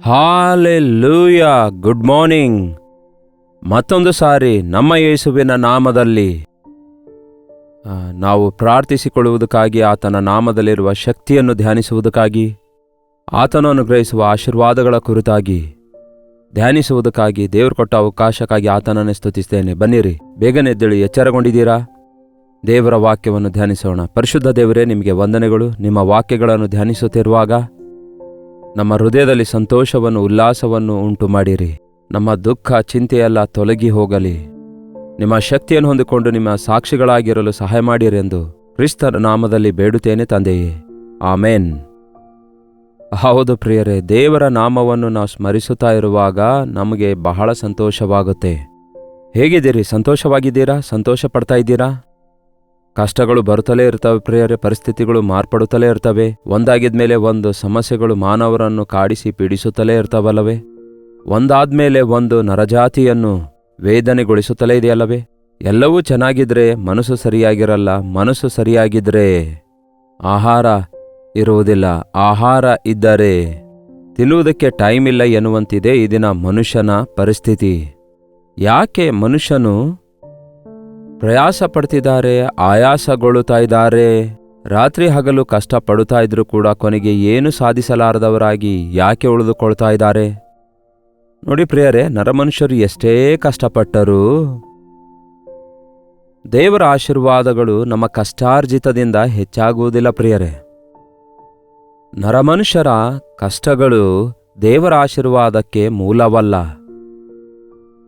Hallelujah. Good morning. ಮತ್ತೊಂದು ಸಾರಿ ನಮ್ಮ ಯೇಸುವಿನ ನಾಮದಲ್ಲಿ ನಾವು ಪ್ರಾರ್ಥಿಸಿಕೊಳ್ಳುವುದಕ್ಕಾಗಿ, ಆತನ ನಾಮದಲ್ಲಿರುವ ಶಕ್ತಿಯನ್ನು ಧ್ಯಾನಿಸುವುದಕ್ಕಾಗಿ, ಆತನು ಅನುಗ್ರಹಿಸುವ ಆಶೀರ್ವಾದಗಳ ಕುರಿತಾಗಿ ಧ್ಯಾನಿಸುವುದಕ್ಕಾಗಿ ದೇವರು ಕೊಟ್ಟ ಅವಕಾಶಕ್ಕಾಗಿ ಆತನನ್ನೇ ಸ್ತುತಿಸ್ತೇನೆ. ಬನ್ನಿರಿ, ಬೇಗನೆ ಎದ್ದೇಳಿ. ಎಚ್ಚರಗೊಂಡಿದ್ದೀರಾ? ದೇವರ ವಾಕ್ಯವನ್ನು ಧ್ಯಾನಿಸೋಣ. ಪರಿಶುದ್ಧ ದೇವರೇ, ನಿಮಗೆ ವಂದನೆಗಳು. ನಿಮ್ಮ ವಾಕ್ಯಗಳನ್ನು ಧ್ಯಾನಿಸುತ್ತಿರುವಾಗ ನಮ್ಮ ಹೃದಯದಲ್ಲಿ ಸಂತೋಷವನ್ನು, ಉಲ್ಲಾಸವನ್ನು ಉಂಟು ಮಾಡಿರಿ. ನಮ್ಮ ದುಃಖ, ಚಿಂತೆಯೆಲ್ಲ ತೊಲಗಿ ಹೋಗಲಿ. ನಿಮ್ಮ ಶಕ್ತಿಯನ್ನು ಹೊಂದಿಕೊಂಡು ನಿಮ್ಮ ಸಾಕ್ಷಿಗಳಾಗಿರಲು ಸಹಾಯ ಮಾಡಿರೆಂದು ಕ್ರಿಸ್ತನ ನಾಮದಲ್ಲಿ ಬೇಡುತ್ತೇನೆ ತಂದೆಯೇ, ಆಮೇನ್. ಹೌದು ಪ್ರಿಯರೇ, ದೇವರ ನಾಮವನ್ನು ನಾವು ಸ್ಮರಿಸುತ್ತಾ ಇರುವಾಗ ನಮಗೆ ಬಹಳ ಸಂತೋಷವಾಗುತ್ತೆ. ಹೇಗಿದ್ದೀರಿ? ಸಂತೋಷವಾಗಿದ್ದೀರಾ? ಸಂತೋಷ ಪಡ್ತಾ ಇದ್ದೀರಾ? ಕಷ್ಟಗಳು ಬರುತ್ತಲೇ ಇರ್ತವೆ ಪ್ರಿಯರೇ, ಪರಿಸ್ಥಿತಿಗಳು ಮಾರ್ಪಡುತ್ತಲೇ ಇರ್ತವೆ. ಒಂದಾಗಿದ್ಮೇಲೆ ಒಂದು ಸಮಸ್ಯೆಗಳು ಮಾನವರನ್ನು ಕಾಡಿಸಿ ಪೀಡಿಸುತ್ತಲೇ ಇರ್ತವಲ್ಲವೇ? ಒಂದಾದ್ಮೇಲೆ ಒಂದು ನರಜಾತಿಯನ್ನು ವೇದನೆಗೊಳಿಸುತ್ತಲೇ ಇದೆಯಲ್ಲವೇ? ಎಲ್ಲವೂ ಚೆನ್ನಾಗಿದ್ರೆ ಮನಸ್ಸು ಸರಿಯಾಗಿರಲ್ಲ. ಮನಸ್ಸು ಸರಿಯಾಗಿದ್ರೆ ಆಹಾರ ಇರುವುದಿಲ್ಲ. ಆಹಾರ ಇದ್ದರೆ ತಿನ್ನುವುದಕ್ಕೆ ಟೈಮ್ ಇಲ್ಲ ಎನ್ನುವಂತಿದೆ ಈ ದಿನ ಮನುಷ್ಯನ ಪರಿಸ್ಥಿತಿ. ಯಾಕೆ ಮನುಷ್ಯನು ಪ್ರಯಾಸ ಪಡ್ತಿದ್ದಾರೆ, ಆಯಾಸಗೊಳ್ಳುತ್ತಾ ಇದ್ದಾರೆ, ರಾತ್ರಿ ಹಗಲು ಕಷ್ಟಪಡುತ್ತಾ ಇದ್ರೂ ಕೂಡ ಕೊನೆಗೆ ಏನು ಸಾಧಿಸಲಾರದವರಾಗಿ ಯಾಕೆ ಉಳಿದುಕೊಳ್ತಾ ಇದ್ದಾರೆ? ನೋಡಿ ಪ್ರಿಯರೇ, ನರಮನುಷ್ಯರು ಎಷ್ಟೇ ಕಷ್ಟಪಟ್ಟರೂ ದೇವರ ಆಶೀರ್ವಾದಗಳು ನಮ್ಮ ಕಷ್ಟಾರ್ಜಿತದಿಂದ ಹೆಚ್ಚಾಗುವುದಿಲ್ಲ ಪ್ರಿಯರೇ. ನರಮನುಷ್ಯರ ಕಷ್ಟಗಳು ದೇವರ ಆಶೀರ್ವಾದಕ್ಕೆ ಮೂಲವಲ್ಲ.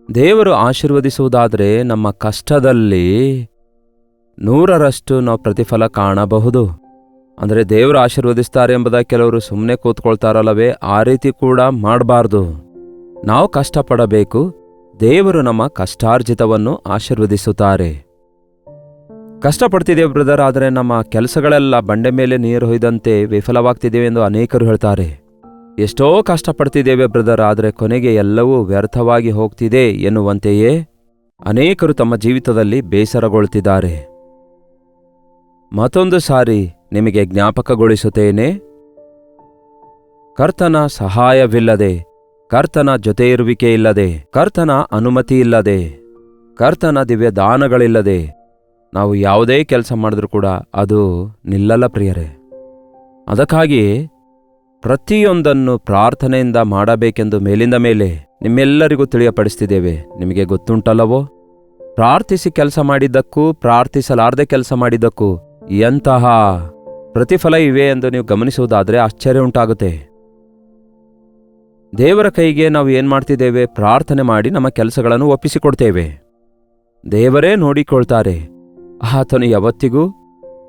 ದೇವರು ಆಶೀರ್ವದಿಸುವುದಾದರೆ ನಮ್ಮ ಕಷ್ಟದಲ್ಲಿ 100ರಷ್ಟು ನಾವು ಪ್ರತಿಫಲ ಕಾಣಬಹುದು. ಅಂದರೆ ದೇವರು ಆಶೀರ್ವದಿಸ್ತಾರೆ ಎಂಬುದಾಗಿ ಕೆಲವರು ಸುಮ್ಮನೆ ಕೂತ್ಕೊಳ್ತಾರಲ್ಲವೇ? ಆ ರೀತಿ ಕೂಡ ಮಾಡಬಾರ್ದು. ನಾವು ಕಷ್ಟಪಡಬೇಕು. ದೇವರು ನಮ್ಮ ಕಷ್ಟಾರ್ಜಿತವನ್ನು ಆಶೀರ್ವದಿಸುತ್ತಾರೆ. ಕಷ್ಟಪಡ್ತಿದ್ದೇವೆ ಬ್ರದರ್, ಆದರೆ ನಮ್ಮ ಕೆಲಸಗಳೆಲ್ಲ ಬಂಡೆ ಮೇಲೆ ನೀರು ಹೊಯ್ದಂತೆ ವಿಫಲವಾಗ್ತಿದ್ದೇವೆ ಎಂದು ಅನೇಕರು ಹೇಳ್ತಾರೆ. ಎಷ್ಟೋ ಕಷ್ಟಪಡ್ತಿದ್ದೇವೆ ಬ್ರದರ್, ಆದರೆ ಕೊನೆಗೆ ಎಲ್ಲವೂ ವ್ಯರ್ಥವಾಗಿ ಹೋಗ್ತಿದೆ ಎನ್ನುವಂತೆಯೇ ಅನೇಕರು ತಮ್ಮ ಜೀವಿತದಲ್ಲಿ ಬೇಸರಗೊಳ್ತಿದ್ದಾರೆ. ಮತ್ತೊಂದು ಸಾರಿ ನಿಮಗೆ ಜ್ಞಾಪಕಗೊಳಿಸುತ್ತೇನೆ, ಕರ್ತನ ಸಹಾಯವಿಲ್ಲದೆ, ಕರ್ತನ ಜೊತೆ ಇರುವಿಕೆ ಇಲ್ಲದೆ, ಕರ್ತನ ಅನುಮತಿ ಇಲ್ಲದೆ, ಕರ್ತನ ದಿವ್ಯ ದಾನಗಳಿಲ್ಲದೆ ನಾವು ಯಾವುದೇ ಕೆಲಸ ಮಾಡಿದ್ರೂ ಕೂಡ ಅದು ನಿಲ್ಲಲ್ಲ ಪ್ರಿಯರೇ. ಅದಕ್ಕಾಗಿ ಪ್ರತಿಯೊಂದನ್ನು ಪ್ರಾರ್ಥನೆಯಿಂದ ಮಾಡಬೇಕೆಂದು ಮೇಲಿಂದ ಮೇಲೆ ನಿಮ್ಮೆಲ್ಲರಿಗೂ ತಿಳಿಯಪಡಿಸ್ತಿದ್ದೇವೆ. ನಿಮಗೆ ಗೊತ್ತುಂಟಲ್ಲವೋ? ಪ್ರಾರ್ಥಿಸಿ ಕೆಲಸ ಮಾಡಿದ್ದಕ್ಕೂ ಪ್ರಾರ್ಥಿಸಲಾರದೆ ಕೆಲಸ ಮಾಡಿದ್ದಕ್ಕೂ ಎಂತಹ ಪ್ರತಿಫಲ ಇವೆ ಎಂದು ನೀವು ಗಮನಿಸುವುದಾದರೆ ಆಶ್ಚರ್ಯ ಉಂಟಾಗುತ್ತೆ. ದೇವರ ಕೈಗೆ ನಾವು ಏನು ಮಾಡ್ತಿದ್ದೇವೆ? ಪ್ರಾರ್ಥನೆ ಮಾಡಿ ನಮ್ಮ ಕೆಲಸಗಳನ್ನು ಒಪ್ಪಿಸಿಕೊಡ್ತೇವೆ. ದೇವರೇ ನೋಡಿಕೊಳ್ತಾರೆ. ಆತನು ಯಾವತ್ತಿಗೂ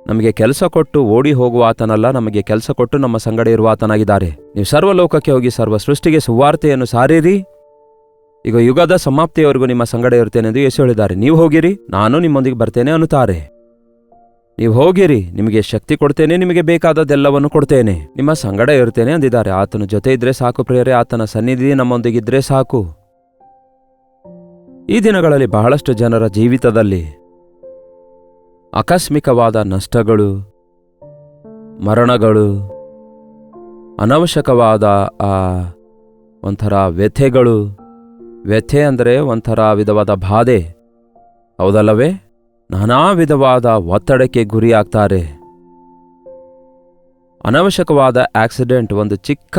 ನಮಗೆ ಕೆಲಸ ಕೊಟ್ಟು ಓಡಿ ಹೋಗುವ ಆತನಲ್ಲ, ನಮಗೆ ಕೆಲಸ ಕೊಟ್ಟು ನಮ್ಮ ಸಂಗಡ ಇರುವ ಆತನಾಗಿದ್ದಾರೆ. ನೀವು ಸರ್ವಲೋಕಕ್ಕೆ ಹೋಗಿ ಸರ್ವ ಸೃಷ್ಟಿಗೆ ಸುವಾರ್ತೆಯನ್ನು ಸಾರಿರಿ, ಈಗ ಯುಗದ ಸಮಾಪ್ತಿಯವರೆಗೂ ನಿಮ್ಮ ಸಂಗಡ ಇರ್ತೇನೆ ಎಂದು ಯೇಸು ಹೇಳಿದ್ದಾರೆ. ನೀವು ಹೋಗಿರಿ, ನಾನು ನಿಮ್ಮೊಂದಿಗೆ ಬರ್ತೇನೆ ಅನ್ನುತ್ತಾರೆ. ನೀವು ಹೋಗಿರಿ, ನಿಮಗೆ ಶಕ್ತಿ ಕೊಡ್ತೇನೆ, ನಿಮಗೆ ಬೇಕಾದದ್ದೆಲ್ಲವನ್ನು ಕೊಡ್ತೇನೆ, ನಿಮ್ಮ ಸಂಗಡ ಇರ್ತೇನೆ ಅಂದಿದ್ದಾರೆ. ಆತನ ಜೊತೆ ಇದ್ರೆ ಸಾಕು ಪ್ರಿಯರೇ, ಆತನ ಸನ್ನಿಧಿ ನಮ್ಮೊಂದಿಗಿದ್ರೆ ಸಾಕು. ಈ ದಿನಗಳಲ್ಲಿ ಬಹಳಷ್ಟು ಜನರ ಜೀವಿತದಲ್ಲಿ ಆಕಸ್ಮಿಕವಾದ ನಷ್ಟಗಳು, ಮರಣಗಳು, ಅನವಶ್ಯಕವಾದ ಒಂಥರ ವ್ಯಥೆಗಳು. ವ್ಯಥೆ ಅಂದರೆ ಒಂಥರ ವಿಧವಾದ ಬಾಧೆ, ಹೌದಲ್ಲವೇ? ನಾನಾ ವಿಧವಾದ ಒತ್ತಡಕ್ಕೆ ಗುರಿಯಾಗ್ತಾರೆ. ಅನವಶ್ಯಕವಾದ ಆಕ್ಸಿಡೆಂಟ್, ಒಂದು ಚಿಕ್ಕ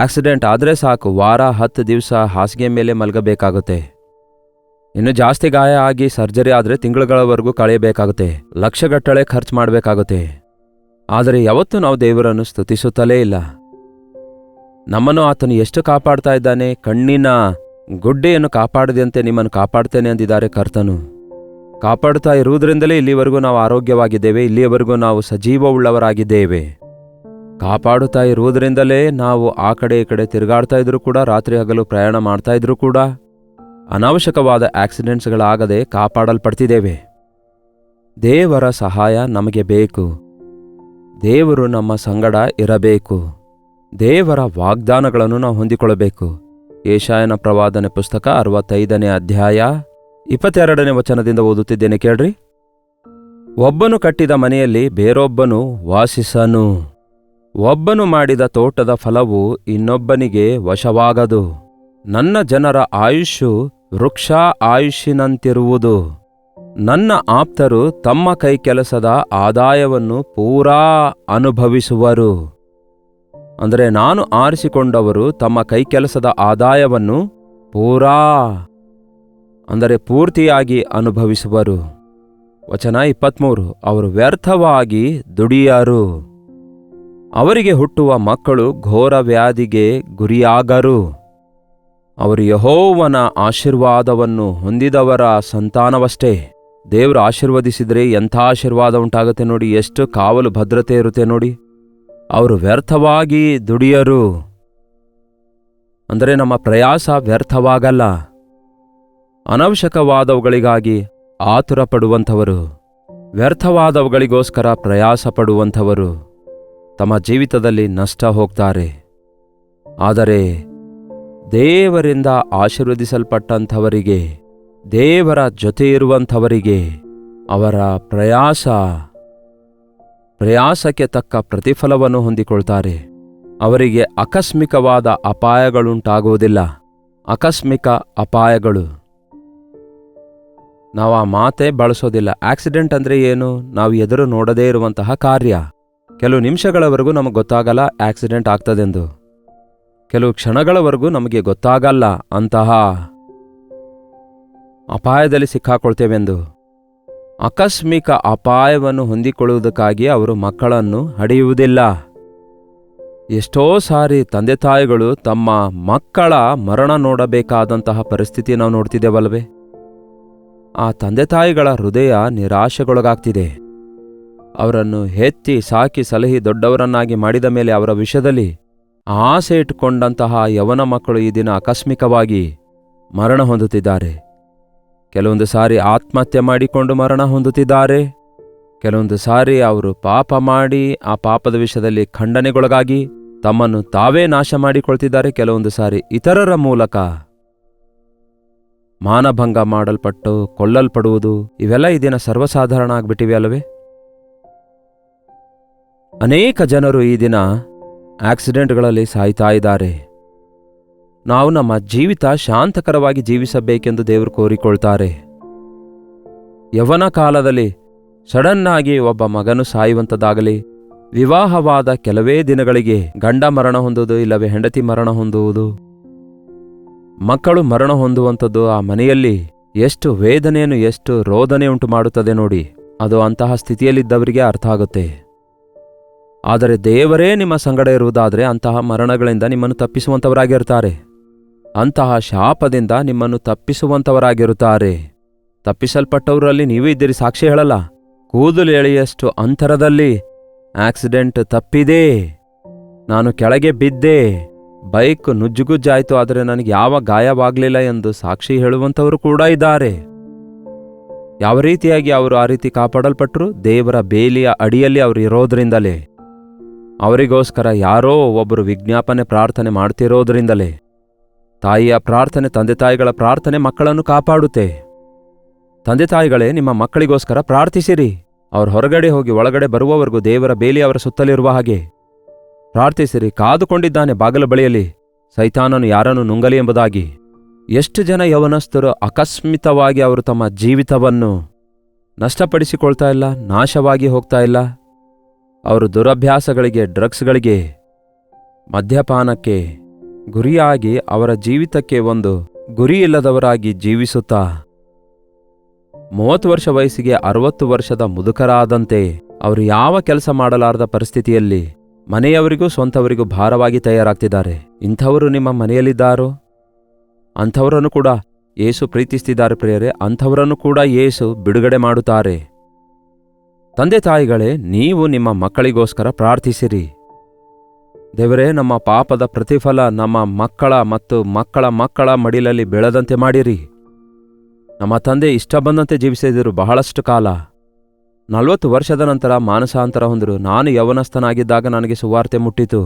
ಆಕ್ಸಿಡೆಂಟ್ ಆದರೆ ಸಾಕು, ವಾರ 10 ದಿವಸ ಹಾಸಿಗೆ ಮೇಲೆ ಮಲಗಬೇಕಾಗುತ್ತೆ. ಇನ್ನು ಜಾಸ್ತಿ ಗಾಯ ಆಗಿ ಸರ್ಜರಿ ಆದರೆ ತಿಂಗಳುಗಳವರೆಗೂ ಕಳೆಯಬೇಕಾಗುತ್ತೆ, ಲಕ್ಷಗಟ್ಟಲೆ ಖರ್ಚು ಮಾಡಬೇಕಾಗುತ್ತೆ. ಆದರೆ ಯಾವತ್ತೂ ನಾವು ದೇವರನ್ನು ಸ್ತುತಿಸುತ್ತಲೇ ಇಲ್ಲ. ನಮ್ಮನ್ನು ಆತನು ಎಷ್ಟು ಕಾಪಾಡ್ತಾ ಇದ್ದಾನೆ. ಕಣ್ಣಿನ ಗುಡ್ಡೆಯನ್ನು ಕಾಪಾಡದಂತೆ ನಿಮ್ಮನ್ನು ಕಾಪಾಡ್ತೇನೆ ಅಂದಿದ್ದಾರೆ ಕರ್ತನು. ಕಾಪಾಡ್ತಾ ಇರುವುದರಿಂದಲೇ ಇಲ್ಲಿವರೆಗೂ ನಾವು ಆರೋಗ್ಯವಾಗಿದ್ದೇವೆ, ಇಲ್ಲಿಯವರೆಗೂ ನಾವು ಸಜೀವವುಳ್ಳವರಾಗಿದ್ದೇವೆ. ಕಾಪಾಡುತ್ತಾ ಇರುವುದರಿಂದಲೇ ನಾವು ಆ ಕಡೆ ಈ ಕಡೆ ತಿರುಗಾಡ್ತಾ ಇದ್ರೂ ಕೂಡ, ರಾತ್ರಿ ಹಗಲು ಪ್ರಯಾಣ ಮಾಡ್ತಾ ಇದ್ರೂ ಕೂಡ ಅನಾವಶ್ಯಕವಾದ ಆಕ್ಸಿಡೆಂಟ್ಸ್ಗಳಾಗದೆ ಕಾಪಾಡಲ್ಪಡ್ತಿದ್ದೇವೆ. ದೇವರ ಸಹಾಯ ನಮಗೆ ಬೇಕು. ದೇವರು ನಮ್ಮ ಸಂಗಡ ಇರಬೇಕು. ದೇವರ ವಾಗ್ದಾನಗಳನ್ನು ನಾವು ಹೊಂದಿಕೊಳ್ಳಬೇಕು. ಯೆಶಾಯನ ಪ್ರವಾದನೆ ಪುಸ್ತಕ 65ನೇ ಅಧ್ಯಾಯ 22ನೇ ವಚನದಿಂದ ಓದುತ್ತಿದ್ದೇನೆ, ಕೇಳ್ರಿ. ಒಬ್ಬನು ಕಟ್ಟಿದ ಮನೆಯಲ್ಲಿ ಬೇರೊಬ್ಬನು ವಾಸಿಸನು, ಒಬ್ಬನು ಮಾಡಿದ ತೋಟದ ಫಲವು ಇನ್ನೊಬ್ಬನಿಗೆ ವಶವಾಗದು. ನನ್ನ ಜನರ ಆಯುಷ್ಯು ವೃಕ್ಷ ಆಯುಷ್ಯನಂತಿರುವುದು. ನನ್ನ ಆಪ್ತರು ತಮ್ಮ ಕೈಕೆಲಸದ ಆದಾಯವನ್ನು ಪೂರಾ ಅನುಭವಿಸುವರು. ಅಂದರೆ ನಾನು ಆರಿಸಿಕೊಂಡವರು ತಮ್ಮ ಕೈಕೆಲಸದ ಆದಾಯವನ್ನು ಪೂರಾ ಅಂದರೆ ಪೂರ್ತಿಯಾಗಿ ಅನುಭವಿಸುವರು. ವಚನ 23, ಅವರು ವ್ಯರ್ಥವಾಗಿ ದುಡಿಯರು. ಅವರಿಗೆ ಹುಟ್ಟುವ ಮಕ್ಕಳು ಘೋರ ವ್ಯಾಧಿಗೆ ಗುರಿಯಾಗರು. ಅವರು ಯೆಹೋವನ ಆಶೀರ್ವಾದವನ್ನು ಹೊಂದಿದವರ ಸಂತಾನವಷ್ಟೇ. ದೇವರು ಆಶೀರ್ವದಿಸಿದರೆ ಎಂಥ ಆಶೀರ್ವಾದ ಉಂಟಾಗುತ್ತೆ ನೋಡಿ, ಎಷ್ಟು ಕಾವಲು ಭದ್ರತೆ ಇರುತ್ತೆ ನೋಡಿ. ಅವರು ವ್ಯರ್ಥವಾಗಿ ದುಡಿಯರು ಅಂದರೆ ನಮ್ಮ ಪ್ರಯಾಸ ವ್ಯರ್ಥವಾಗಲ್ಲ. ಅನವಶ್ಯಕವಾದವುಗಳಿಗಾಗಿ ಆತುರ ಪಡುವಂಥವರು, ವ್ಯರ್ಥವಾದವುಗಳಿಗೋಸ್ಕರ ಪ್ರಯಾಸ ಪಡುವಂಥವರು ತಮ್ಮ ಜೀವಿತದಲ್ಲಿ ನಷ್ಟ ಹೋಗ್ತಾರೆ. ಆದರೆ ದೇವರಿಂದ ಆಶೀರ್ವದಿಸಲ್ಪಟ್ಟಂಥವರಿಗೆ, ದೇವರ ಜೊತೆ ಇರುವಂಥವರಿಗೆ ಅವರ ಪ್ರಯಾಸಕ್ಕೆ ತಕ್ಕ ಪ್ರತಿಫಲವನ್ನು ಹೊಂದಿಕೊಳ್ತಾರೆ. ಅವರಿಗೆ ಆಕಸ್ಮಿಕವಾದ ಅಪಾಯಗಳುಂಟಾಗುವುದಿಲ್ಲ. ಆಕಸ್ಮಿಕ ಅಪಾಯಗಳು ನಾವು ಆ ಮಾತೇ ಬಳಸೋದಿಲ್ಲ. ಆಕ್ಸಿಡೆಂಟ್ ಅಂದರೆ ಏನು? ನಾವು ಎದುರು ನೋಡದೇ ಇರುವಂತಹ ಕಾರ್ಯ. ಕೆಲವು ನಿಮಿಷಗಳವರೆಗೂ ನಮಗೆ ಗೊತ್ತಾಗಲ್ಲ ಆಕ್ಸಿಡೆಂಟ್ ಆಗ್ತದೆಂದು. ಕೆಲವು ಕ್ಷಣಗಳವರೆಗೂ ನಮಗೆ ಗೊತ್ತಾಗಲ್ಲ ಅಂತಹ ಅಪಾಯದಲ್ಲಿ ಸಿಕ್ಕಾಕೊಳ್ತೇವೆಂದು. ಆಕಸ್ಮಿಕ ಅಪಾಯವನ್ನು ಹೊಂದಿಕೊಳ್ಳುವುದಕ್ಕಾಗಿ ಅವರು ಮಕ್ಕಳನ್ನು ಹಡೆಯುವುದಿಲ್ಲ. ಎಷ್ಟೋ ಸಾರಿ ತಂದೆ ತಾಯಿಗಳು ತಮ್ಮ ಮಕ್ಕಳ ಮರಣ ನೋಡಬೇಕಾದಂತಹ ಪರಿಸ್ಥಿತಿ ನಾವು ನೋಡ್ತಿದ್ದೇವಲ್ವೇ? ಆ ತಂದೆ ತಾಯಿಗಳ ಹೃದಯ ನಿರಾಶೆಗೊಳಗಾಗ್ತಿದೆ. ಅವರನ್ನು ಹೆತ್ತಿ ಸಾಕಿ ಸಲಹಿ ದೊಡ್ಡವರನ್ನಾಗಿ ಮಾಡಿದ ಮೇಲೆ ಅವರ ವಿಷಯದಲ್ಲಿ ಆಸೆ ಇಟ್ಟುಕೊಂಡಂತಹ ಯವನ ಮಕ್ಕಳು ಈ ದಿನ ಆಕಸ್ಮಿಕವಾಗಿ ಮರಣ ಹೊಂದುತ್ತಿದ್ದಾರೆ. ಕೆಲವೊಂದು ಸಾರಿ ಆತ್ಮಹತ್ಯೆ ಮಾಡಿಕೊಂಡು ಮರಣ ಹೊಂದುತ್ತಿದ್ದಾರೆ. ಕೆಲವೊಂದು ಸಾರಿ ಅವರು ಪಾಪ ಮಾಡಿ ಆ ಪಾಪದ ವಿಷಯದಲ್ಲಿ ಖಂಡನೆಗೊಳಗಾಗಿ ತಮ್ಮನ್ನು ತಾವೇ ನಾಶ ಮಾಡಿಕೊಳ್ತಿದ್ದಾರೆ. ಕೆಲವೊಂದು ಸಾರಿ ಇತರರ ಮೂಲಕ ಮಾನಭಂಗ ಮಾಡಲ್ಪಟ್ಟು ಕೊಲ್ಲಲ್ಪಡುವುದು, ಇವೆಲ್ಲ ಈ ದಿನ ಸರ್ವಸಾಧಾರಣ ಆಗ್ಬಿಟ್ಟಿವೆ ಅಲ್ಲವೇ? ಅನೇಕ ಜನರು ಈ ದಿನ ಆಕ್ಸಿಡೆಂಟ್ಗಳಲ್ಲಿ ಸಾಯ್ತಾ ಇದ್ದಾರೆ. ನಾವು ನಮ್ಮ ಜೀವಿತ ಶಾಂತಕರವಾಗಿ ಜೀವಿಸಬೇಕೆಂದು ದೇವರು ಕೋರಿಕೊಳ್ತಾರೆ. ಯವನ ಕಾಲದಲ್ಲಿ ಸಡನ್ನಾಗಿ ಒಬ್ಬ ಮಗನು ಸಾಯುವಂಥದ್ದಾಗಲಿ, ವಿವಾಹವಾದ ಕೆಲವೇ ದಿನಗಳಿಗೆ ಗಂಡ ಮರಣ ಹೊಂದುವುದು, ಇಲ್ಲವೇ ಹೆಂಡತಿ ಮರಣ ಹೊಂದುವುದು, ಮಕ್ಕಳು ಮರಣ ಹೊಂದುವಂಥದ್ದು ಆ ಮನೆಯಲ್ಲಿ ಎಷ್ಟು ವೇದನೆಯನ್ನು, ಎಷ್ಟು ರೋದನೆ ಉಂಟು ಮಾಡುತ್ತದೆ ನೋಡಿ. ಅದು ಅಂತಹ ಸ್ಥಿತಿಯಲ್ಲಿದ್ದವರಿಗೆ ಅರ್ಥ ಆಗುತ್ತೆ. ಆದರೆ ದೇವರೇ ನಿಮ್ಮ ಸಂಗಡ ಇರುವುದಾದರೆ ಅಂತಹ ಮರಣಗಳಿಂದ ನಿಮ್ಮನ್ನು ತಪ್ಪಿಸುವಂಥವರಾಗಿರುತ್ತಾರೆ. ಅಂತಹ ಶಾಪದಿಂದ ನಿಮ್ಮನ್ನು ತಪ್ಪಿಸುವಂಥವರಾಗಿರುತ್ತಾರೆ. ತಪ್ಪಿಸಲ್ಪಟ್ಟವರಲ್ಲಿ ನೀವೇ ಇದ್ದೀರಿ. ಸಾಕ್ಷಿ ಹೇಳಲ್ಲ. ಕೂದಲು ಎಳೆಯಷ್ಟು ಅಂತರದಲ್ಲಿ ಆಕ್ಸಿಡೆಂಟ್ ತಪ್ಪಿದೆ, ನಾನು ಕೆಳಗೆ ಬಿದ್ದೆ, ಬೈಕ್ ನುಜ್ಜುಗುಜ್ಜಾಯಿತು, ಆದರೆ ನನಗೆ ಯಾವ ಗಾಯವಾಗಲಿಲ್ಲ ಎಂದು ಸಾಕ್ಷಿ ಹೇಳುವಂಥವರು ಕೂಡ ಇದ್ದಾರೆ. ಯಾವ ರೀತಿಯಾಗಿ ಅವರು ಆ ರೀತಿ ಕಾಪಾಡಲ್ಪಟ್ಟರು? ದೇವರ ಬೇಲಿಯ ಅಡಿಯಲ್ಲಿ ಅವರು ಇರೋದ್ರಿಂದಲೇ. ಅವರಿಗೋಸ್ಕರ ಯಾರೋ ಒಬ್ಬರು ವಿಜ್ಞಾಪನೆ ಪ್ರಾರ್ಥನೆ ಮಾಡ್ತಿರೋದ್ರಿಂದಲೇ. ತಾಯಿಯ ಪ್ರಾರ್ಥನೆ, ತಂದೆ ತಾಯಿಗಳ ಪ್ರಾರ್ಥನೆ ಮಕ್ಕಳನ್ನು ಕಾಪಾಡುತ್ತೆ. ತಂದೆ ತಾಯಿಗಳೇ, ನಿಮ್ಮ ಮಕ್ಕಳಿಗೋಸ್ಕರ ಪ್ರಾರ್ಥಿಸಿರಿ. ಅವರು ಹೊರಗಡೆ ಹೋಗಿ ಒಳಗಡೆ ಬರುವವರೆಗೂ ದೇವರ ಬೇಲಿ ಅವರ ಸುತ್ತಲಿರುವ ಹಾಗೆ ಪ್ರಾರ್ಥಿಸಿರಿ. ಕಾದುಕೊಂಡಿದ್ದಾನೆ ಬಾಗಿಲ ಬಳಿಯಲ್ಲಿ, ಸೈತಾನನು ಯಾರನ್ನು ನುಂಗಲಿ ಎಂಬುದಾಗಿ. ಎಷ್ಟು ಜನ ಯವನಸ್ಥರು ಆಕಸ್ಮಿತವಾಗಿ ಅವರು ತಮ್ಮ ಜೀವಿತವನ್ನು ನಷ್ಟಪಡಿಸಿಕೊಳ್ತಾ ಇಲ್ಲ, ನಾಶವಾಗಿ ಹೋಗ್ತಾ ಇಲ್ಲ. ಅವರು ದುರಭ್ಯಾಸಗಳಿಗೆ, ಡ್ರಗ್ಸ್ಗಳಿಗೆ, ಮದ್ಯಪಾನಕ್ಕೆ ಗುರಿಯಾಗಿ ಅವರ ಜೀವಿತಕ್ಕೆ ಒಂದು ಗುರಿಯಿಲ್ಲದವರಾಗಿ ಜೀವಿಸುತ್ತಾ 30 ವರ್ಷ ವಯಸ್ಸಿಗೆ 60 ವರ್ಷದ ಮುದುಕರಾದಂತೆ ಅವರು ಯಾವ ಕೆಲಸ ಮಾಡಲಾರದ ಪರಿಸ್ಥಿತಿಯಲ್ಲಿ ಮನೆಯವರಿಗೂ ಸ್ವಂತವರಿಗೂ ಭಾರವಾಗಿ ತಯಾರಾಗ್ತಿದ್ದಾರೆ. ಇಂಥವರು ನಿಮ್ಮ ಮನೆಯಲ್ಲಿದ್ದಾರೋ? ಅಂಥವರನ್ನು ಕೂಡ ಯೇಸು ಪ್ರೀತಿಸ್ತಿದ್ದಾರೆ ಪ್ರಿಯರೇ. ಅಂಥವರನ್ನು ಕೂಡ ಯೇಸು ಬಿಡುಗಡೆ ಮಾಡುತ್ತಾರೆ. ತಂದೆ ತಾಯಿಗಳೇ, ನೀವು ನಿಮ್ಮ ಮಕ್ಕಳಿಗೋಸ್ಕರ ಪ್ರಾರ್ಥಿಸಿರಿ. ದೇವರೇ, ನಮ್ಮ ಪಾಪದ ಪ್ರತಿಫಲ ನಮ್ಮ ಮಕ್ಕಳ ಮತ್ತು ಮಕ್ಕಳ ಮಕ್ಕಳ ಮಡಿಲಲ್ಲಿ ಬೀಳದಂತೆ ಮಾಡಿರಿ. ನಮ್ಮ ತಂದೆ ಇಷ್ಟ ಬಂದಂತೆ ಜೀವಿಸಿದರು ಬಹಳಷ್ಟು ಕಾಲ. 40 ವರ್ಷದ ನಂತರ ಮಾನಸಾಂತರ ಹೊಂದರು. ನಾನು ಯೌವನಸ್ಥನಾಗಿದ್ದಾಗ ನನಗೆ ಸುವಾರ್ತೆ ಮುಟ್ಟಿತು.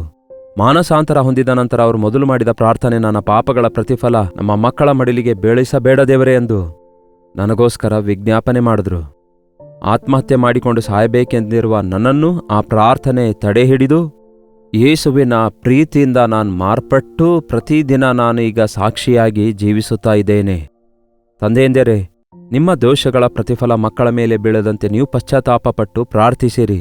ಮಾನಸಾಂತರ ಹೊಂದಿದ ನಂತರ ಅವರು ಮೊದಲು ಮಾಡಿದ ಪ್ರಾರ್ಥನೆ, ನನ್ನ ಪಾಪಗಳ ಪ್ರತಿಫಲ ನಮ್ಮ ಮಕ್ಕಳ ಮಡಿಲಿಗೆ ಬೀಳಿಸಬೇಡ ದೇವರೇ ಎಂದು ನನಗೋಸ್ಕರ ವಿಜ್ಞಾಪನೆ ಮಾಡಿದ್ರು. ಆತ್ಮಹತ್ಯೆ ಮಾಡಿಕೊಂಡು ಸಾಯಬೇಕೆಂದಿರುವ ನನ್ನನ್ನು ಆ ಪ್ರಾರ್ಥನೆ ತಡೆ ಹಿಡಿದು ಯೇಸುವಿನ ಪ್ರೀತಿಯಿಂದ ನಾನು ಮಾರ್ಪಟ್ಟು ಪ್ರತಿದಿನ ನಾನು ಈಗ ಸಾಕ್ಷಿಯಾಗಿ ಜೀವಿಸುತ್ತಾ ಇದ್ದೇನೆ. ತಂದೆಯೆಂದರೆ, ನಿಮ್ಮ ದೋಷಗಳ ಪ್ರತಿಫಲ ಮಕ್ಕಳ ಮೇಲೆ ಬೀಳದಂತೆ ನೀವು ಪಶ್ಚಾತ್ತಾಪಪಟ್ಟು ಪ್ರಾರ್ಥಿಸಿರಿ.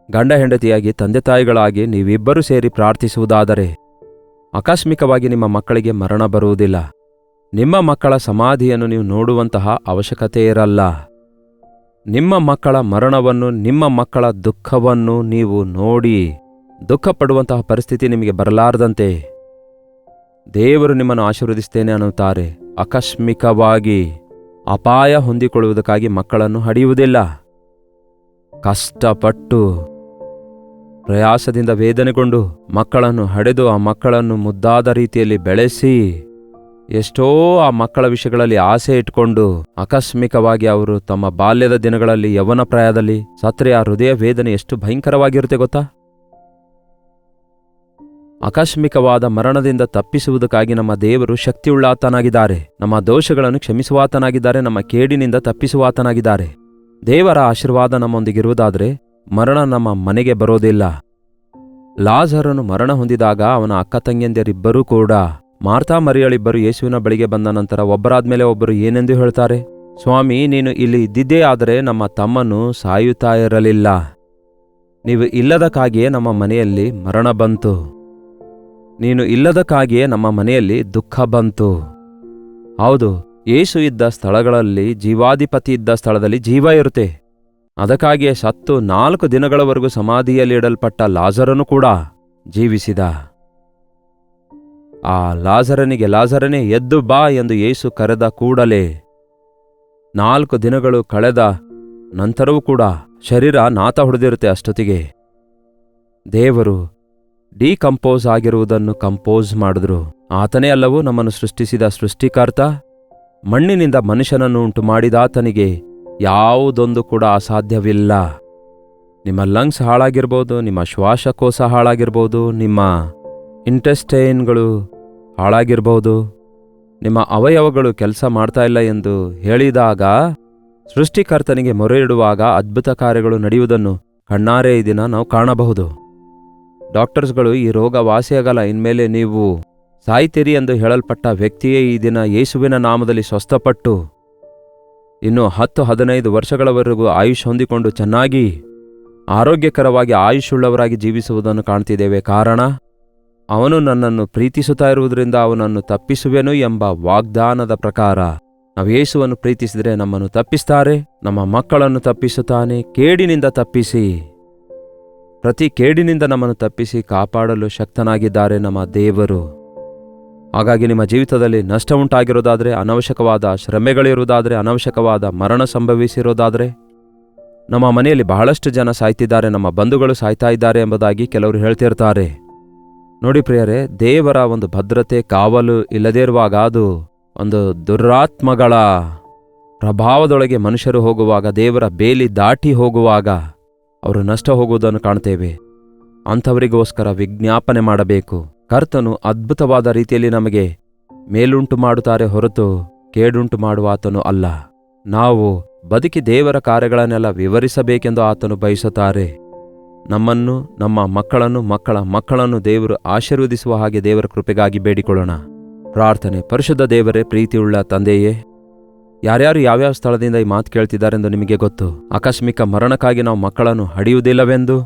ಗಂಡ ಹೆಂಡತಿಯಾಗಿ ತಂದೆ ತಾಯಿಗಳಾಗಿ ನೀವಿಬ್ಬರೂ ಸೇರಿ ಪ್ರಾರ್ಥಿಸುವುದಾದರೆ ಆಕಸ್ಮಿಕವಾಗಿ ನಿಮ್ಮ ಮಕ್ಕಳಿಗೆ ಮರಣ ಬರುವುದಿಲ್ಲ. ನಿಮ್ಮ ಮಕ್ಕಳ ಸಮಾಧಿಯನ್ನು ನೀವು ನೋಡುವಂತಹ ಅವಶ್ಯಕತೆ ಇರಲ್ಲ. ನಿಮ್ಮ ಮಕ್ಕಳ ಮರಣವನ್ನು, ನಿಮ್ಮ ಮಕ್ಕಳ ದುಃಖವನ್ನು ನೀವು ನೋಡಿ ದುಃಖಪಡುವಂತಹ ಪರಿಸ್ಥಿತಿ ನಿಮಗೆ ಬರಲಾರದಂತೆ ದೇವರು ನಿಮ್ಮನ್ನು ಆಶೀರ್ವದಿಸ್ತೇನೆ ಅನ್ನುತ್ತಾರೆ. ಆಕಸ್ಮಿಕವಾಗಿ ಅಪಾಯ ಹೊಂದಿಕೊಳ್ಳುವುದಕ್ಕಾಗಿ ಮಕ್ಕಳನ್ನು ಹಡೆಯುವುದಿಲ್ಲ. ಕಷ್ಟಪಟ್ಟು ಪ್ರಯಾಸದಿಂದ ವೇದನೆಗೊಂಡು ಮಕ್ಕಳನ್ನು ಹಡೆದು ಆ ಮಕ್ಕಳನ್ನು ಮುದ್ದಾದ ರೀತಿಯಲ್ಲಿ ಬೆಳೆಸಿ ಎಷ್ಟೋ ಆ ಮಕ್ಕಳ ವಿಷಯಗಳಲ್ಲಿ ಆಸೆ ಇಟ್ಕೊಂಡು ಆಕಸ್ಮಿಕವಾಗಿ ಅವರು ತಮ್ಮ ಬಾಲ್ಯದ ದಿನಗಳಲ್ಲಿ ಯೌವನ ಪ್ರಾಯದಲ್ಲಿ ಸತ್ರೆ ಆ ಹೃದಯ ವೇದನೆ ಎಷ್ಟು ಭಯಂಕರವಾಗಿರುತ್ತೆ ಗೊತ್ತಾ? ಆಕಸ್ಮಿಕವಾದ ಮರಣದಿಂದ ತಪ್ಪಿಸುವುದಕ್ಕಾಗಿ ನಮ್ಮ ದೇವರು ಶಕ್ತಿಯುಳ್ಳಾತನಾಗಿದ್ದಾರೆ. ನಮ್ಮ ದೋಷಗಳನ್ನು ಕ್ಷಮಿಸುವಾತನಾಗಿದ್ದಾರೆ. ನಮ್ಮ ಕೇಡಿನಿಂದ ತಪ್ಪಿಸುವಾತನಾಗಿದ್ದಾರೆ. ದೇವರ ಆಶೀರ್ವಾದ ನಮ್ಮೊಂದಿಗಿರುವುದಾದರೆ ಮರಣ ನಮ್ಮ ಮನೆಗೆ ಬರೋದಿಲ್ಲ. ಲಾಜರನು ಮರಣ ಹೊಂದಿದಾಗ ಅವನ ಅಕ್ಕ ತಂಗಿಯಂದಿರಿಬ್ಬರೂ ಕೂಡ, ಮಾರ್ತಾ ಮರಿಯಳಿಬ್ಬರು ಯೇಸುವಿನ ಬಳಿಗೆ ಬಂದ ನಂತರ ಒಬ್ಬರಾದ್ಮೇಲೆ ಒಬ್ಬರು ಏನೆಂದು ಹೇಳ್ತಾರೆ? ಸ್ವಾಮಿ, ನೀನು ಇಲ್ಲಿ ಇದ್ದಿದ್ದೇ ಆದರೆ ನಮ್ಮ ತಮ್ಮನು ಸಾಯುತ್ತಾ ಇರಲಿಲ್ಲ. ನೀವು ಇಲ್ಲದಕ್ಕಾಗಿಯೇ ನಮ್ಮ ಮನೆಯಲ್ಲಿ ಮರಣ ಬಂತು. ನೀನು ಇಲ್ಲದಕ್ಕಾಗಿಯೇ ನಮ್ಮ ಮನೆಯಲ್ಲಿ ದುಃಖ ಬಂತು. ಹೌದು, ಯೇಸು ಇದ್ದ ಸ್ಥಳಗಳಲ್ಲಿ, ಜೀವಾಧಿಪತಿ ಇದ್ದ ಸ್ಥಳದಲ್ಲಿ ಜೀವ ಇರುತ್ತೆ. ಅದಕ್ಕಾಗಿಯೇ ಸತ್ತು 4 ದಿನಗಳವರೆಗೂ ಸಮಾಧಿಯಲ್ಲಿ ಇಡಲ್ಪಟ್ಟ ಲಾಜರನು ಕೂಡ ಜೀವಿಸಿದ. ಆ ಲಾಜರನಿಗೆ, ಲಾಜರನೇ ಎದ್ದು ಬಾ ಎಂದು ಯೇಸು ಕರೆದ ಕೂಡಲೇ 4 ದಿನಗಳು ಕಳೆದ ನಂತರವೂ ಕೂಡ ಶರೀರ ನಾತ ಹೊಡೆದಿರುತ್ತೆ. ಅಷ್ಟೊತ್ತಿಗೆ ದೇವರು ಡಿಕಂಪೋಸ್ ಆಗಿರುವುದನ್ನು ಕಂಪೋಸ್ ಮಾಡಿದ್ರು. ಆತನೇ ಅಲ್ಲವೂ ನಮ್ಮನ್ನು ಸೃಷ್ಟಿಸಿದ ಸೃಷ್ಟಿಕರ್ತ. ಮಣ್ಣಿನಿಂದ ಮನುಷ್ಯನನ್ನು ಉಂಟು ಮಾಡಿದಾತನಿಗೆ ಯಾವುದೊಂದು ಕೂಡ ಅಸಾಧ್ಯವಿಲ್ಲ. ನಿಮ್ಮ ಲಂಗ್ಸ್ ಹಾಳಾಗಿರ್ಬೋದು, ನಿಮ್ಮ ಶ್ವಾಸಕೋಶ ಹಾಳಾಗಿರ್ಬೋದು, ನಿಮ್ಮ ಇಂಟೆಸ್ಟೈನ್ಗಳು ಹಾಳಾಗಿರ್ಬೋದು, ನಿಮ್ಮ ಅವಯವಗಳು ಕೆಲಸ ಮಾಡ್ತಾ ಇಲ್ಲ ಎಂದು ಹೇಳಿದಾಗ ಸೃಷ್ಟಿಕರ್ತನಿಗೆ ಮೊರೆ ಇಡುವಾಗ ಅದ್ಭುತ ಕಾರ್ಯಗಳು ನಡೆಯುವುದನ್ನು ಕಣ್ಣಾರೆ ಈ ದಿನ ನಾವು ಕಾಣಬಹುದು. ಡಾಕ್ಟರ್ಸ್ಗಳು ಈ ರೋಗ ವಾಸಿಯಾಗಲ್ಲ, ಇನ್ಮೇಲೆ ನೀವು ಸಾಯ್ತೀರಿ ಎಂದು ಹೇಳಲ್ಪಟ್ಟ ವ್ಯಕ್ತಿಯೇ ಈ ದಿನ ಯೇಸುವಿನ ನಾಮದಲ್ಲಿ ಸ್ವಸ್ಥಪಟ್ಟು ಇನ್ನು 10-15 ವರ್ಷಗಳವರೆಗೂ ಆಯುಷ್ ಹೊಂದಿಕೊಂಡು ಚೆನ್ನಾಗಿ ಆರೋಗ್ಯಕರವಾಗಿ ಆಯುಷುಳ್ಳವರಾಗಿ ಜೀವಿಸುವುದನ್ನು ಕಾಣ್ತಿದ್ದೇವೆ. ಕಾರಣ, ಅವನು ನನ್ನನ್ನು ಪ್ರೀತಿಸುತ್ತಾ ಇರುವುದರಿಂದ ಅವನನ್ನು ತಪ್ಪಿಸುವೆನು ಎಂಬ ವಾಗ್ದಾನದ ಪ್ರಕಾರ ನಾವು ಯೇಸುವನ್ನು ಪ್ರೀತಿಸಿದರೆ ನಮ್ಮನ್ನು ತಪ್ಪಿಸ್ತಾರೆ. ನಮ್ಮ ಮಕ್ಕಳನ್ನು ತಪ್ಪಿಸುತ್ತಾನೆ. ಕೇಡಿನಿಂದ ತಪ್ಪಿಸಿ, ಪ್ರತಿ ಕೇಡಿನಿಂದ ನಮ್ಮನ್ನು ತಪ್ಪಿಸಿ ಕಾಪಾಡಲು ಶಕ್ತನಾಗಿದ್ದಾರೆ ನಮ್ಮ ದೇವರು. ಹಾಗಾಗಿ ನಿಮ್ಮ ಜೀವಿತದಲ್ಲಿ ನಷ್ಟ ಉಂಟಾಗಿರೋದಾದರೆ, ಅನವಶ್ಯಕವಾದ ಶ್ರಮೆಗಳಿರುವುದಾದರೆ, ಅನವಶ್ಯಕವಾದ ಮರಣ ಸಂಭವಿಸಿರೋದಾದರೆ, ನಮ್ಮ ಮನೆಯಲ್ಲಿ ಬಹಳಷ್ಟು ಜನ ಸಾಯ್ತಿದ್ದಾರೆ, ನಮ್ಮ ಬಂಧುಗಳು ಸಾಯ್ತಾ ಇದ್ದಾರೆ ಎಂಬುದಾಗಿ ಕೆಲವರು ಹೇಳ್ತಿರ್ತಾರೆ. ನೋಡಿ ಪ್ರಿಯರೇ, ದೇವರ ಒಂದು ಭದ್ರತೆ, ಕಾವಲು ಇಲ್ಲದೇ ಇರುವಾಗ, ಅದು ಒಂದು ದುರಾತ್ಮಗಳ ಪ್ರಭಾವದೊಳಗೆ ಮನುಷ್ಯರು ಹೋಗುವಾಗ, ದೇವರ ಬೇಲಿ ದಾಟಿ ಹೋಗುವಾಗ ಅವರು ನಷ್ಟ ಹೋಗುವುದನ್ನು ಕಾಣ್ತೇವೆ. ಅಂಥವರಿಗೋಸ್ಕರ ವಿಜ್ಞಾಪನೆ ಮಾಡಬೇಕು. ಕರ್ತನು ಅದ್ಭುತವಾದ ರೀತಿಯಲ್ಲಿ ನಮಗೆ ಮೇಲುಂಟು ಮಾಡುತ್ತಾರೆ ಹೊರತು ಕೇಡುಂಟು ಮಾಡುವ ಆತನು ಅಲ್ಲ. ನಾವು ಬದುಕಿ ದೇವರ ಕಾರ್ಯಗಳನ್ನೆಲ್ಲ ವಿವರಿಸಬೇಕೆಂದು ಆತನು ಬಯಸುತ್ತಾರೆ. ನಮ್ಮನ್ನು, ನಮ್ಮ ಮಕ್ಕಳನ್ನು, ಮಕ್ಕಳ ಮಕ್ಕಳನ್ನು ದೇವರು ಆಶೀರ್ವದಿಸುವ ಹಾಗೆ ದೇವರ ಕೃಪೆಗಾಗಿ ಬೇಡಿಕೊಳ್ಳೋಣ. ಪ್ರಾರ್ಥನೆ. ಪರಿಶುದ್ಧ ದೇವರೇ, ಪ್ರೀತಿಯುಳ್ಳ ತಂದೆಯೇ, ಯಾರ್ಯಾರು ಯಾವ್ಯಾವ ಸ್ಥಳದಿಂದ ಈ ಮಾತು ಕೇಳ್ತಿದ್ದಾರೆಂದು ನಿಮಗೆ ಗೊತ್ತು. ಆಕಸ್ಮಿಕ ಮರಣಕ್ಕಾಗಿ ನಾವು ಮಕ್ಕಳನ್ನು ಹಡೆಯುವುದಿಲ್ಲವೆಂದು,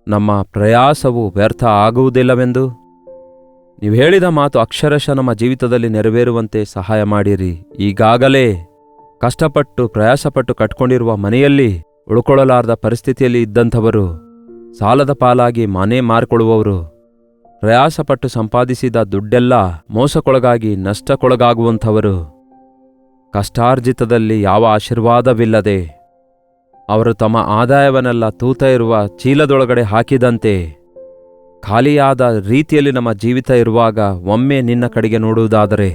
ನಮ್ಮ ಪ್ರಯಾಸವು ವ್ಯರ್ಥ ಆಗುವುದಿಲ್ಲವೆಂದು, ನೀವು ಹೇಳಿದ ಮಾತು ಅಕ್ಷರಶಃ ನಮ್ಮ ಜೀವಿತದಲ್ಲಿ ನೆರವೇರುವಂತೆ ಸಹಾಯ ಮಾಡಿರಿ. ಈಗಾಗಲೇ ಕಷ್ಟಪಟ್ಟು ಪ್ರಯಾಸಪಟ್ಟು ಕಟ್ಕೊಂಡಿರುವ ಮನೆಯಲ್ಲಿ ಉಳ್ಕೊಳ್ಳಲಾರದ ಪರಿಸ್ಥಿತಿಯಲ್ಲಿ ಇದ್ದಂಥವರು, ಸಾಲದ ಪಾಲಾಗಿ ಮನೆ ಮಾರಿಕೊಳ್ಳುವವರು, ಪ್ರಯಾಸಪಟ್ಟು ಸಂಪಾದಿಸಿದ ದುಡ್ಡೆಲ್ಲ ಮೋಸಕ್ಕೊಳಗಾಗಿ ನಷ್ಟಕ್ಕೊಳಗಾಗುವಂಥವರು, ಕಷ್ಟಾರ್ಜಿತದಲ್ಲಿ ಯಾವ ಆಶೀರ್ವಾದವಿಲ್ಲದೆ ಅವರು ತಮ್ಮ ಆದಾಯವನ್ನೆಲ್ಲ ತೂತ ಇರುವ ಚೀಲದೊಳಗಡೆ ಹಾಕಿದಂತೆ ಖಾಲಿಯಾದ ರೀತಿಯಲ್ಲಿ ನಮ್ಮ ಜೀವಿತ ಇರುವಾಗ ಒಮ್ಮೆ ನಿನ್ನ ಕಡೆಗೆ ನೋಡುವುದಾದರೆ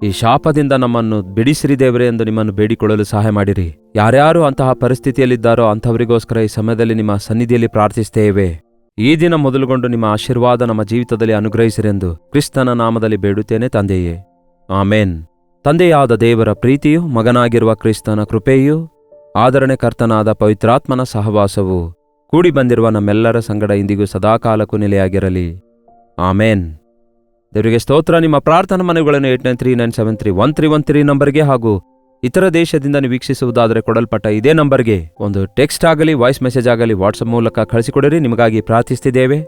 ಈ ಶಾಪದಿಂದ ನಮ್ಮನ್ನು ಬಿಡಿಸಿರಿ ದೇವರೇ ಎಂದು ನಿಮ್ಮನ್ನು ಬೇಡಿಕೊಳ್ಳಲು ಸಹಾಯ ಮಾಡಿರಿ. ಯಾರ್ಯಾರು ಅಂತಹ ಪರಿಸ್ಥಿತಿಯಲ್ಲಿದ್ದಾರೋ ಅಂಥವರಿಗೋಸ್ಕರ ಈ ಸಮಯದಲ್ಲಿ ನಿಮ್ಮ ಸನ್ನಿಧಿಯಲ್ಲಿ ಪ್ರಾರ್ಥಿಸ್ತೇವೆ. ಈ ದಿನ ಮೊದಲುಗೊಂಡು ನಿಮ್ಮ ಆಶೀರ್ವಾದ ನಮ್ಮ ಜೀವಿತದಲ್ಲಿ ಅನುಗ್ರಹಿಸಿರೆಂದು ಕ್ರಿಸ್ತನ ನಾಮದಲ್ಲಿ ಬೇಡುತ್ತೇನೆ ತಂದೆಯೇ, ಆಮೇನ್. ತಂದೆಯಾದ ದೇವರ ಪ್ರೀತಿಯು, ಮಗನಾಗಿರುವ ಕ್ರಿಸ್ತನ ಕೃಪೆಯೂ, ಆದರಣೆ ಕರ್ತನಾದ ಪವಿತ್ರಾತ್ಮನ ಸಹವಾಸವು ಕೂಡಿ ಬಂದಿರುವ ನಮ್ಮೆಲ್ಲರ ಸಂಗಡ ಇಂದಿಗೂ ಸದಾಕಾಲಕ್ಕೂ ನೆಲೆಯಾಗಿರಲಿ. ಆಮೇನ್. ದೇವರಿಗೆ ಸ್ತೋತ್ರ. ನಿಮ್ಮ ಪ್ರಾರ್ಥನಾ ಮನೆಗಳನ್ನು 8939731313 ನಂಬರ್ಗೆ ಹಾಗೂ ಇತರ ದೇಶದಿಂದ ನೀವು ವೀಕ್ಷಿಸುವುದಾದರೆ ಕೊಡಲ್ಪಟ್ಟ ಇದೇ ನಂಬರ್ಗೆ ಒಂದು ಟೆಕ್ಸ್ಟ್ ಆಗಲಿ, ವಾಯ್ಸ್ ಮೆಸೇಜ್ ಆಗಲಿ ವಾಟ್ಸಪ್ ಮೂಲಕ ಕಳಿಸಿಕೊಡಿರಿ. ನಿಮಗಾಗಿ ಪ್ರಾರ್ಥಿಸ್ತಿದ್ದೇವೆ.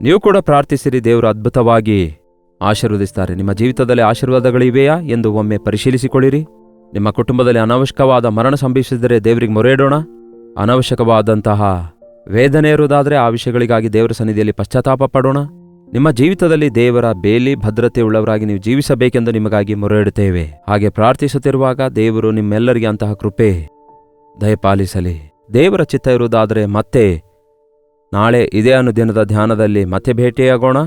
ನೀವು ಕೂಡ ಪ್ರಾರ್ಥಿಸಿರಿ. ದೇವರು ಅದ್ಭುತವಾಗಿ ಆಶೀರ್ವದಿಸ್ತಾರೆ. ನಿಮ್ಮ ಜೀವಿತದಲ್ಲಿ ಆಶೀರ್ವಾದಗಳಿವೆಯಾ ಎಂದು ಒಮ್ಮೆ ಪರಿಶೀಲಿಸಿಕೊಳ್ಳಿರಿ. ನಿಮ್ಮ ಕುಟುಂಬದಲ್ಲಿ ಅನಾವಶ್ಯಕವಾದ ಮರಣ ಸಂಭವಿಸಿದರೆ ದೇವರಿಗೆ ಮೊರೆಯಿಡೋಣ. ಅನಾವಶ್ಯಕವಾದಂತಹ ವೇದನೆ ಇರುವುದಾದರೆ ಆ ವಿಷಯಗಳಿಗಾಗಿ ದೇವರ ಸನ್ನಿಧಿಯಲ್ಲಿ ಪಶ್ಚಾತ್ತಾಪ ಪಡೋಣ. ನಿಮ್ಮ ಜೀವಿತದಲ್ಲಿ ದೇವರ ಬೇಲಿ ಭದ್ರತೆ ಉಳ್ಳವರಾಗಿ ನೀವು ಜೀವಿಸಬೇಕೆಂದು ನಿಮಗಾಗಿ ಮೊರೆಯಿಡುತ್ತೇವೆ. ಹಾಗೆ ಪ್ರಾರ್ಥಿಸುತ್ತಿರುವಾಗ ದೇವರು ನಿಮ್ಮೆಲ್ಲರಿಗೆ ಅಂತಹ ಕೃಪೆ ದಯಪಾಲಿಸಲಿ. ದೇವರ ಚಿತ್ತ ಇರುವುದಾದರೆ ಮತ್ತೆ ನಾಳೆ ಇದೇ ಅನುದಿನದ ಧ್ಯಾನದಲ್ಲಿ ಮತ್ತೆ ಭೇಟಿಯಾಗೋಣ.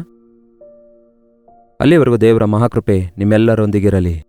ಅಲ್ಲಿವರೆಗೂ ದೇವರ ಮಹಾಕೃಪೆ ನಿಮ್ಮೆಲ್ಲರೊಂದಿಗಿರಲಿ.